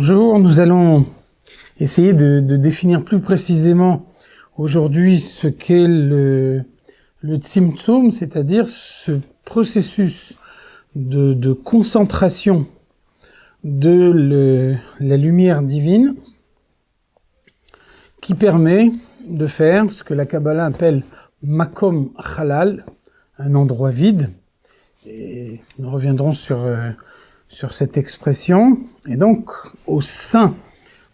Bonjour, nous allons essayer de définir plus précisément aujourd'hui ce qu'est le tzimtzum, c'est-à-dire ce processus de concentration de la lumière divine qui permet de faire ce que la Kabbalah appelle makom halal, un endroit vide. Et nous reviendrons sur cette expression. Et donc, au sein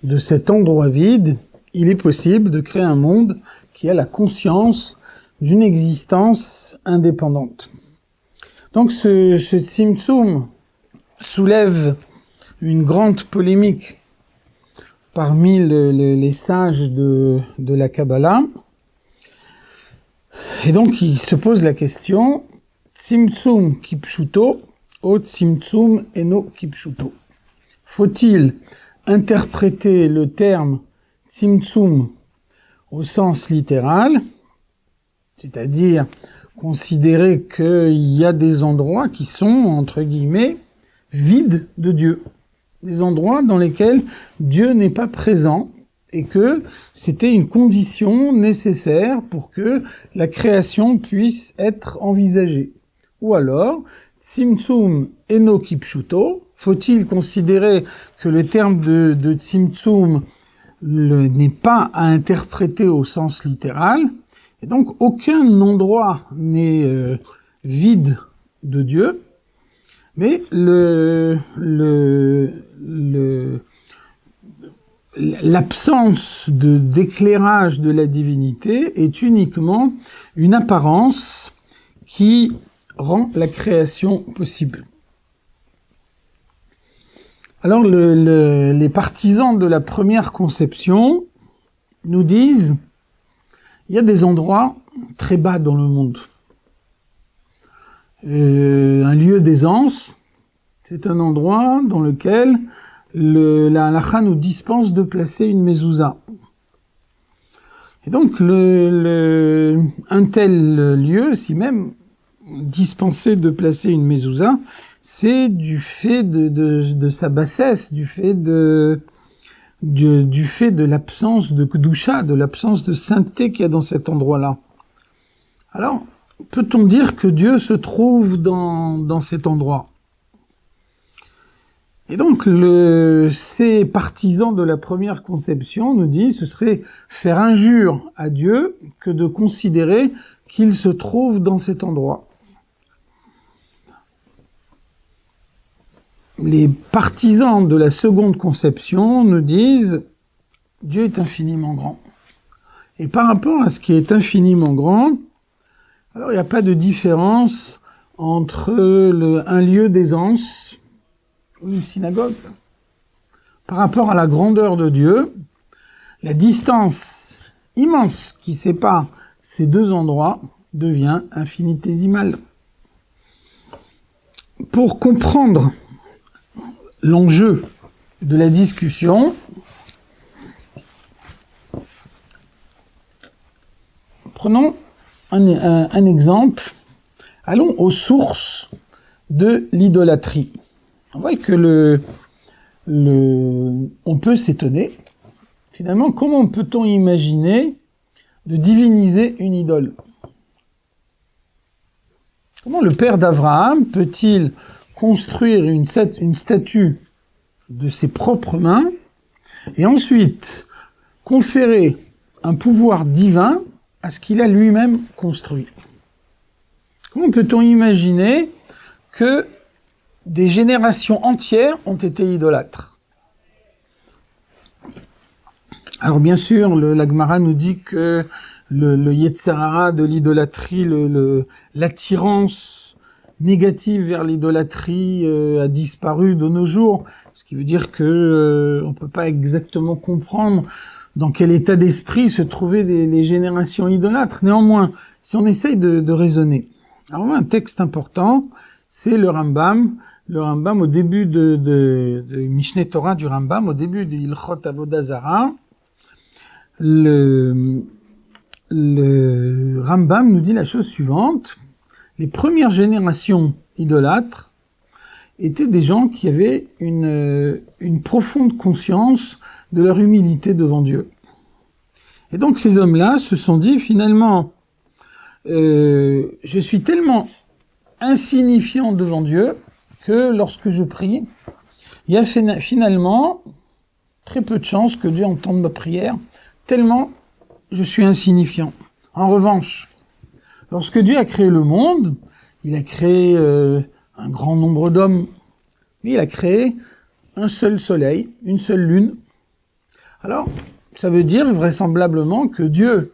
de cet endroit vide, il est possible de créer un monde qui a la conscience d'une existence indépendante. Donc, ce tzimtzum soulève une grande polémique parmi les sages de la Kabbalah. Et donc, il se pose la question, tzimtzum kipshuto, o tzimtzum eno kipshuto. Faut-il interpréter le terme tzimtzum au sens littéral, c'est-à-dire considérer qu'il y a des endroits qui sont, entre guillemets, vides de Dieu, des endroits dans lesquels Dieu n'est pas présent et que c'était une condition nécessaire pour que la création puisse être envisagée. Ou alors, tzimtzum eno kipshuto, faut-il considérer que le terme de tzimtzum n'est pas à interpréter au sens littéral, et donc aucun endroit n'est vide de Dieu, mais l'absence d'éclairage de la divinité est uniquement une apparence qui rend la création possible. Alors les partisans de la première conception nous disent il y a des endroits très bas dans le monde. Un lieu d'aisance, c'est un endroit dans lequel la halakha nous dispense de placer une mezouza. Et donc un tel lieu, si même dispensé de placer une mezouza, c'est du fait de sa bassesse, du fait de l'absence de kedusha, de l'absence de sainteté qu'il y a dans cet endroit-là. Alors, peut-on dire que Dieu se trouve dans cet endroit? Et donc, ces partisans de la première conception nous disent ce serait faire injure à Dieu que de considérer qu'il se trouve dans cet endroit. Les partisans de la seconde conception nous disent Dieu est infiniment grand. Et par rapport à ce qui est infiniment grand, alors il n'y a pas de différence entre un lieu d'aisance ou une synagogue. Par rapport à la grandeur de Dieu, la distance immense qui sépare ces deux endroits devient infinitésimale. Pour comprendre l'enjeu de la discussion, prenons un exemple. Allons aux sources de l'idolâtrie. On voit que on peut s'étonner. Finalement, comment peut-on imaginer de diviniser une idole? Comment le père d'Abraham peut-il construire une statue de ses propres mains et ensuite conférer un pouvoir divin à ce qu'il a lui-même construit? Comment peut-on imaginer que des générations entières ont été idolâtres? Alors bien sûr, la Gemara nous dit que le Yetzer Hara de l'idolâtrie, l'attirance négative vers l'idolâtrie a disparu de nos jours, ce qui veut dire que on peut pas exactement comprendre dans quel état d'esprit se trouvaient les générations idolâtres. Néanmoins, si on essaye de raisonner, alors un texte important, c'est le Rambam au début de Mishneh Torah du Rambam, au début de Ilchot Avodah Zara, le Rambam nous dit la chose suivante. Les premières générations idolâtres étaient des gens qui avaient une profonde conscience de leur humilité devant Dieu. Et donc ces hommes-là se sont dit finalement, je suis tellement insignifiant devant Dieu que lorsque je prie, il y a finalement très peu de chances que Dieu entende ma prière, tellement je suis insignifiant. En revanche, lorsque Dieu a créé le monde, il a créé un grand nombre d'hommes, mais il a créé un seul soleil, une seule lune. Alors, ça veut dire vraisemblablement que Dieu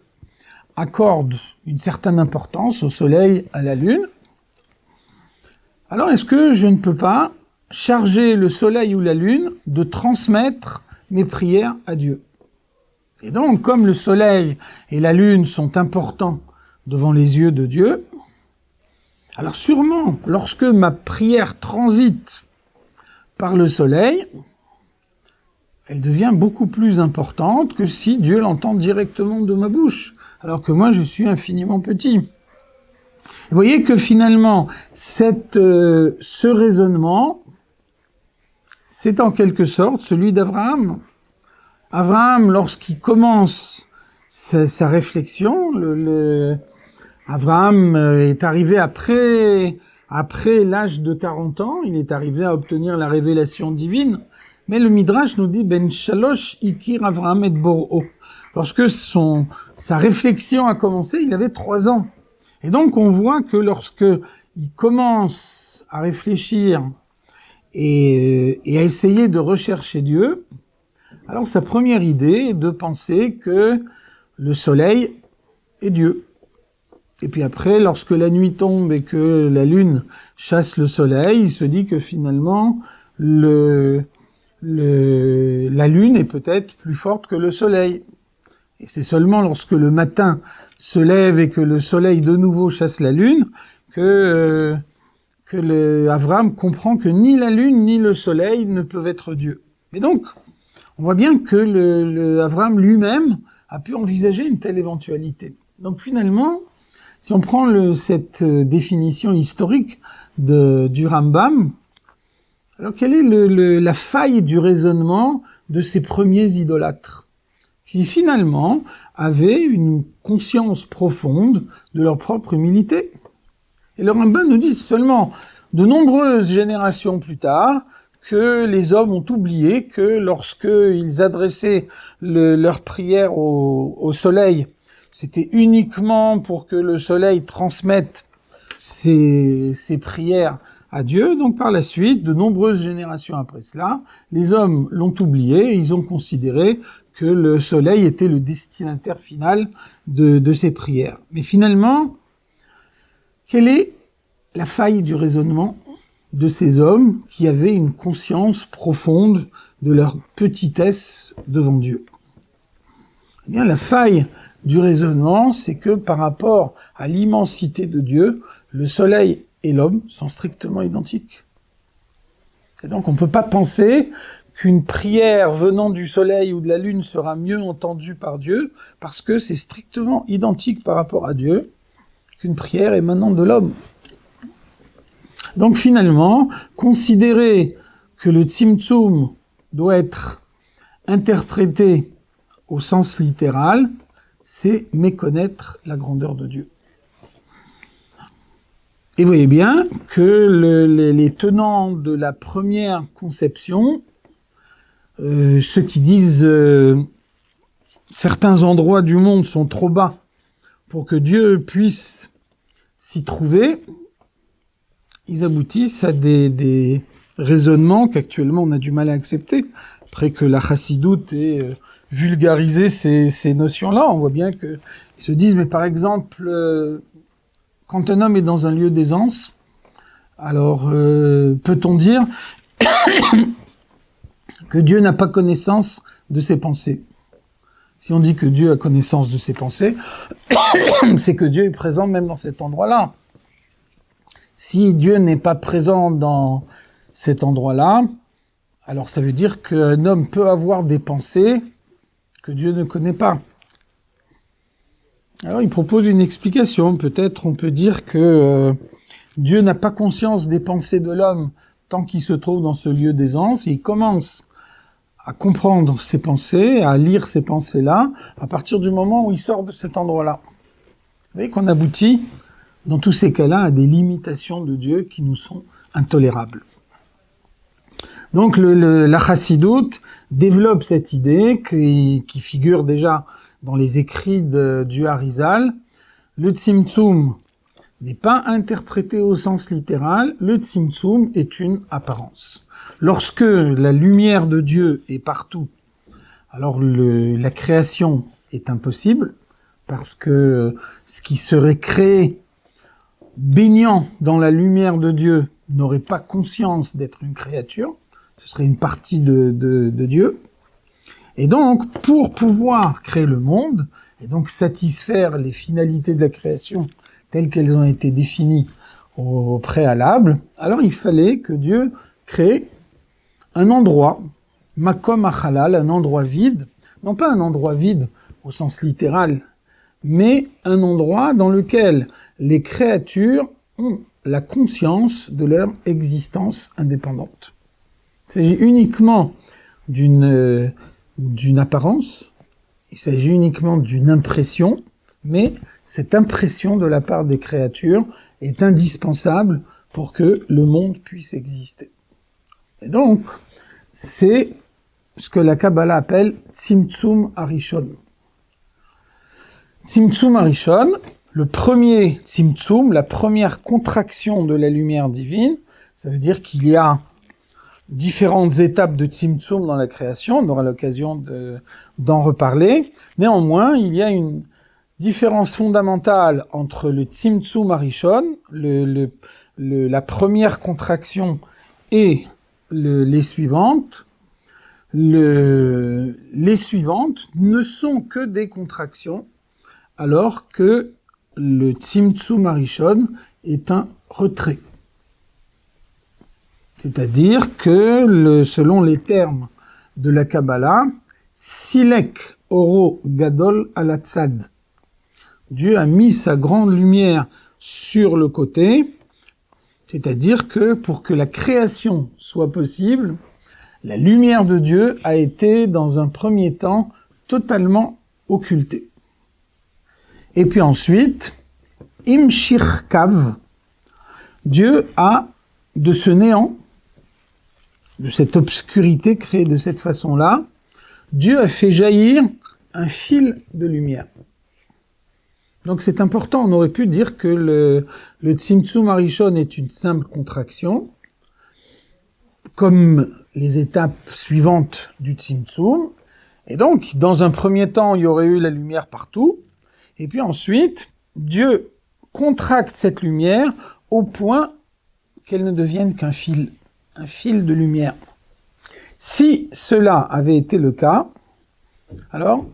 accorde une certaine importance au soleil, à la lune. Alors, est-ce que je ne peux pas charger le soleil ou la lune de transmettre mes prières à Dieu? Et donc, comme le soleil et la lune sont importants devant les yeux de Dieu, alors sûrement, lorsque ma prière transite par le soleil, elle devient beaucoup plus importante que si Dieu l'entend directement de ma bouche, alors que moi je suis infiniment petit. Vous voyez que finalement, ce raisonnement, c'est en quelque sorte celui d'Abraham. Abraham, lorsqu'il commence sa réflexion, Abraham est arrivé après l'âge de 40 ans, il est arrivé à obtenir la révélation divine. Mais le Midrash nous dit Ben Shalosh Ikir Avraham et Bor'o. Lorsque sa réflexion a commencé, il avait 3 ans. Et donc on voit que lorsque il commence à réfléchir et à essayer de rechercher Dieu, alors sa première idée est de penser que le soleil est Dieu. Et puis après, lorsque la nuit tombe et que la lune chasse le soleil, il se dit que finalement la lune est peut-être plus forte que le soleil. Et c'est seulement lorsque le matin se lève et que le soleil de nouveau chasse la lune que Abraham comprend que ni la lune ni le soleil ne peuvent être Dieu. Mais donc, on voit bien que Abraham lui-même a pu envisager une telle éventualité. Donc finalement, si on prend cette définition historique du Rambam, alors quelle est la faille du raisonnement de ces premiers idolâtres, qui finalement avaient une conscience profonde de leur propre humilité? Et le Rambam nous dit seulement de nombreuses générations plus tard que les hommes ont oublié que lorsqu'ils adressaient leur prière au soleil, c'était uniquement pour que le soleil transmette ses prières à Dieu. Donc par la suite, de nombreuses générations après cela, les hommes l'ont oublié et ils ont considéré que le soleil était le destinataire final de ces prières. Mais finalement, quelle est la faille du raisonnement de ces hommes qui avaient une conscience profonde de leur petitesse devant Dieu? Eh bien, la faille du raisonnement, c'est que par rapport à l'immensité de Dieu, le soleil et l'homme sont strictement identiques. Et donc on ne peut pas penser qu'une prière venant du soleil ou de la lune sera mieux entendue par Dieu, parce que c'est strictement identique par rapport à Dieu qu'une prière émanant de l'homme. Donc finalement, considérer que le Tzimtzum doit être interprété au sens littéral, c'est méconnaître la grandeur de Dieu. Et vous voyez bien que les tenants de la première conception, ceux qui disent certains endroits du monde sont trop bas pour que Dieu puisse s'y trouver, ils aboutissent à des raisonnements qu'actuellement on a du mal à accepter, après que la chassidoute ait vulgarisé ces notions-là. On voit bien qu'ils se disent, mais par exemple, quand un homme est dans un lieu d'aisance, alors peut-on dire que Dieu n'a pas connaissance de ses pensées? Si on dit que Dieu a connaissance de ses pensées, c'est que Dieu est présent même dans cet endroit-là. Si Dieu n'est pas présent dans cet endroit-là, alors ça veut dire qu'un homme peut avoir des pensées que Dieu ne connaît pas. Alors il propose une explication. Peut-être on peut dire que Dieu n'a pas conscience des pensées de l'homme tant qu'il se trouve dans ce lieu d'aisance, il commence à comprendre ses pensées, à lire ces pensées-là, à partir du moment où il sort de cet endroit-là. Vous voyez qu'on aboutit, dans tous ces cas-là, à des limitations de Dieu qui nous sont intolérables. Donc la chassidoute développe cette idée qui figure déjà dans les écrits du Harizal. Le tzimtzum n'est pas interprété au sens littéral, le tzimtzum est une apparence. Lorsque la lumière de Dieu est partout, alors la création est impossible, parce que ce qui serait créé baignant dans la lumière de Dieu n'aurait pas conscience d'être une créature, ce serait une partie de Dieu. Et donc, pour pouvoir créer le monde, et donc satisfaire les finalités de la création telles qu'elles ont été définies au préalable, alors il fallait que Dieu crée un endroit, makom achalal, un endroit vide, non pas un endroit vide au sens littéral, mais un endroit dans lequel les créatures ont la conscience de leur existence indépendante. Il s'agit uniquement d'une apparence, il s'agit uniquement d'une impression, mais cette impression de la part des créatures est indispensable pour que le monde puisse exister. Et donc, c'est ce que la Kabbalah appelle Tzimtzum Harishon. Tzimtzum Harishon, le premier Tzimtzum, la première contraction de la lumière divine, ça veut dire qu'il y a différentes étapes de Tzimtzum dans la création, on aura l'occasion d'en reparler. Néanmoins, il y a une différence fondamentale entre le Tzimtzum Harishon, la première contraction, et les suivantes. Les suivantes ne sont que des contractions, alors que le Tzimtzum Harishon est un retrait. C'est-à-dire que, selon les termes de la Kabbalah, Silek Oro Gadol Alatzad. Dieu a mis sa grande lumière sur le côté, c'est-à-dire que pour que la création soit possible, la lumière de Dieu a été dans un premier temps totalement occultée. Et puis ensuite, Imshir Kav, Dieu a, de ce néant, de cette obscurité créée de cette façon-là, Dieu a fait jaillir un fil de lumière. Donc c'est important, on aurait pu dire que le Tzimtzum Harishon est une simple contraction, comme les étapes suivantes du Tzimtzum, et donc dans un premier temps il y aurait eu la lumière partout, et puis ensuite Dieu contracte cette lumière au point qu'elle ne devienne qu'un fil, un fil de lumière. Si cela avait été le cas, alors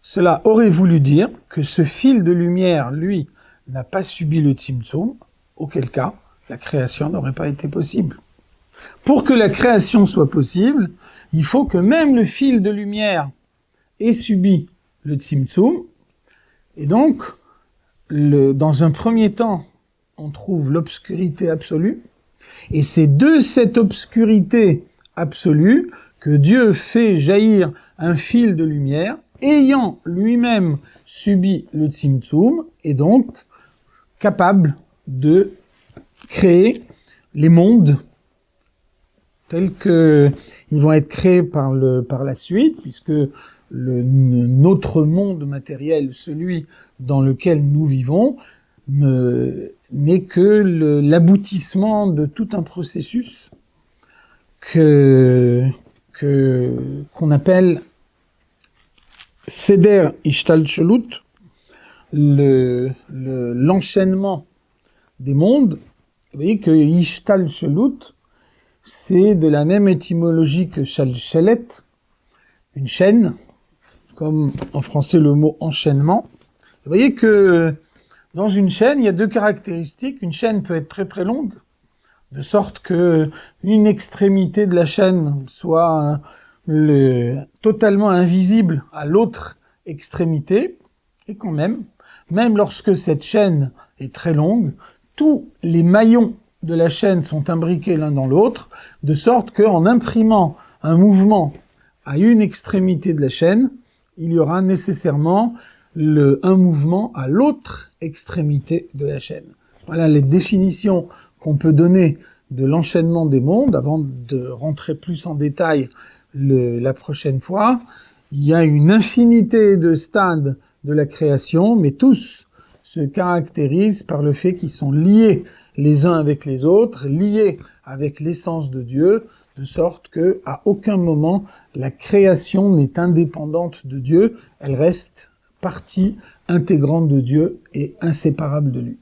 cela aurait voulu dire que ce fil de lumière, lui, n'a pas subi le Tzimtzum, auquel cas la création n'aurait pas été possible. Pour que la création soit possible, il faut que même le fil de lumière ait subi le Tzimtzum, et donc, dans un premier temps, on trouve l'obscurité absolue, et c'est de cette obscurité absolue que Dieu fait jaillir un fil de lumière, ayant lui-même subi le Tzimtzum, et donc capable de créer les mondes tels qu'ils vont être créés par la suite, puisque notre monde matériel, celui dans lequel nous vivons, n'est que l'aboutissement de tout un processus qu'on appelle Seder Ishtalshelut, l'enchaînement des mondes. Vous voyez que Ishtalshelut, c'est de la même étymologie que Shalshelet, une chaîne, comme en français le mot enchaînement. Vous voyez que dans une chaîne, il y a deux caractéristiques. Une chaîne peut être très très longue, de sorte que une extrémité de la chaîne soit totalement invisible à l'autre extrémité, et quand même lorsque cette chaîne est très longue, tous les maillons de la chaîne sont imbriqués l'un dans l'autre, de sorte qu'en imprimant un mouvement à une extrémité de la chaîne, il y aura nécessairement un mouvement à l'autre extrémité de la chaîne. Voilà les définitions qu'on peut donner de l'enchaînement des mondes. Avant de rentrer plus en détail la prochaine fois, il y a une infinité de stades de la création, mais tous se caractérisent par le fait qu'ils sont liés les uns avec les autres, liés avec l'essence de Dieu, de sorte que à aucun moment la création n'est indépendante de Dieu, elle reste partie intégrante de Dieu et inséparable de lui.